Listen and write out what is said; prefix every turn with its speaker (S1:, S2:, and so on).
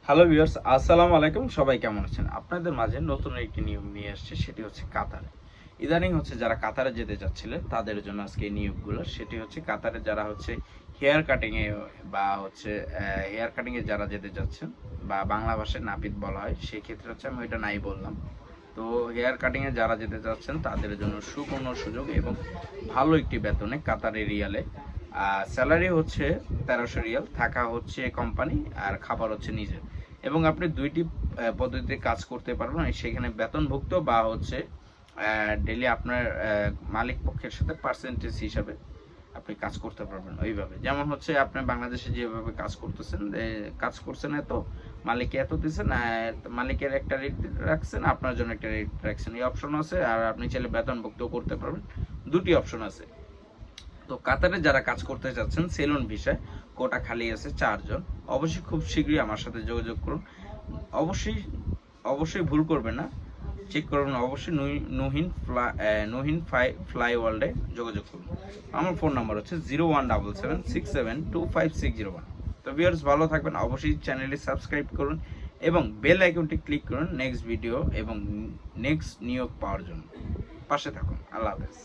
S1: Hello viewers, আসসালামু আলাইকুম। সবাই কেমন আছেন? আপনাদের মাঝে নতুন একটি নিয়ম নিয়ে আসছে, সেটি হচ্ছে কাতারে। ইদানিং হচ্ছে যারা কাতারে যেতে চাচ্ছিলেন তাদের জন্য আজকে এই নিয়োগগুলো। সেটি হচ্ছে কাতারে যারা হচ্ছে হেয়ার কাটিং এ বা হচ্ছে হেয়ার কাটিং এ যারা যেতে চাচ্ছেন বা বাংলা ভাষায় নাপিত বলা হয়, সেক্ষেত্রে হচ্ছে আমি ওইটা নাই বললাম। তো হেয়ার কাটিং এ যারা যেতে চাচ্ছেন তাদের জন্য সুবর্ণ সুযোগ এবং ভালো একটি বেতনে কাতারে রিয়ালে। স্যালারি হচ্ছে 1300 রিয়াল, থাকা হচ্ছে কোম্পানি আর খাবার হচ্ছে নিজের। এবং আপনি দুইটি পদ্ধতিতে কাজ করতে পারবেন, সেখানে বেতনভুক্ত বা হচ্ছে ডেলি আপনার মালিক পক্ষের সাথে পার্সেন্টেজ হিসাবে আপনি কাজ করতে পারবেন ওইভাবে। যেমন হচ্ছে আপনি বাংলাদেশে যেভাবে কাজ করতেছেন, কাজ করছেন এত, মালিকে এত দিচ্ছেন, মালিকের একটা রেট রাখছেন, আপনার জন্য একটা রেট রাখছেন, এই অপশন আছে। আর আপনি চাইলে বেতনভুক্ত করতে পারবেন, দুটি অপশন আছে। তো কাতারে যারা কাজ করতে চাচ্ছেন সেলুন ভিসায়, কোটা খালি আছে 4 জন। অবশ্যই খুব শীঘ্রই আমার সাথে যোগাযোগ করুন। অবশ্যই অবশ্যই ভুল করবেন না, চেক করবেন অবশ্যই। নুহিন ফ্লাই ওয়ার্ল্ডে যোগাযোগ করুন। আমার ফোন নাম্বার হচ্ছে 0177672560 তো ভিউয়ার্স, ভালো থাকবেন। অবশ্যই চ্যানেলটি সাবস্ক্রাইব করুন এবং বেল আইকনটি ক্লিক করুন নেক্সট ভিডিও এবং নেক্সট নিয়োগ পাওয়ার জন্য। পাশে থাকুন। আল্লাহ হাফেজ।